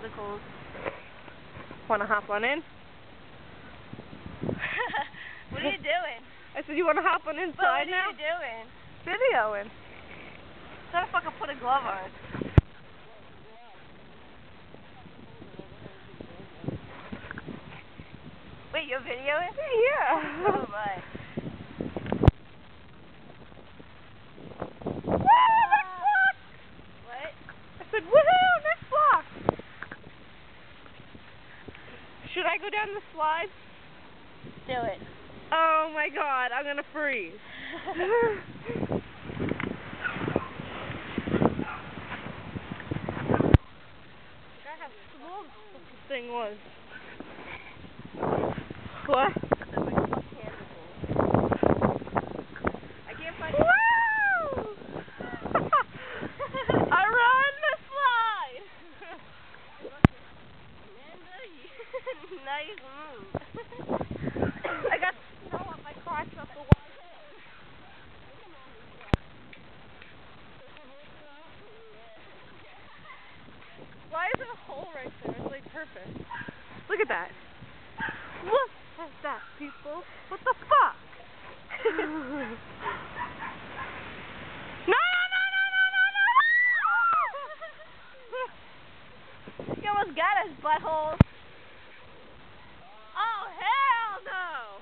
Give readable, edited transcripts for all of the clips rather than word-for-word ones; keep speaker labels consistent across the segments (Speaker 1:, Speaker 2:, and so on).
Speaker 1: popsicles.
Speaker 2: Wanna hop on in?
Speaker 1: What are you doing?
Speaker 2: I said, you wanna hop on inside now?
Speaker 1: What are you doing?
Speaker 2: Videoing.
Speaker 1: Trying to fucking put a glove on. Wait, you're videoing?
Speaker 2: Yeah.
Speaker 1: Oh my.
Speaker 2: Woo! Next block!
Speaker 1: What?
Speaker 2: I said, woohoo! Next block! Should I go down the slide?
Speaker 1: Do it.
Speaker 2: Oh my god, I'm gonna freeze. I have small this thing was. What?
Speaker 1: I can't find
Speaker 2: Woo! I run the slide!
Speaker 1: Nice move.
Speaker 2: I got snow on my crotch up the wall. Why is there a hole right there? It's like perfect. Look at that. Look at that, people. What the fuck? No, no, no, no, no, no, no!
Speaker 1: You almost got his butthole.
Speaker 2: Oh, hell no!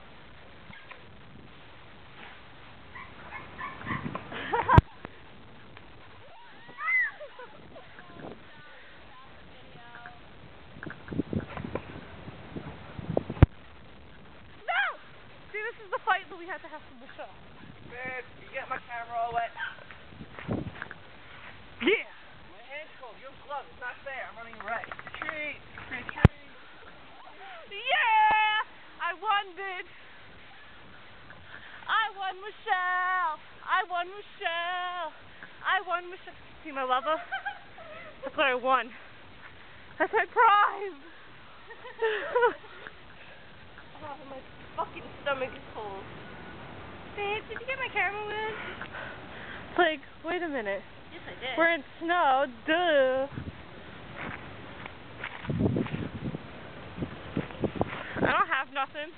Speaker 2: See, this is the fight that we have to have from the show.
Speaker 3: Babe, you get my camera all wet.
Speaker 2: Yeah!
Speaker 3: My hand's cold. Your glove is not fair. I'm running red. Treat.
Speaker 2: Yeah! I won, bitch! I won, Michelle! I won, Michelle! I won, Michelle! See my lover? That's what I won. That's my prize!
Speaker 1: Oh, my fucking stomach is cold. Babe, did you get my camera wet?
Speaker 2: It's like, wait a minute.
Speaker 1: Yes, I did.
Speaker 2: We're in snow, duh. I don't have nothing.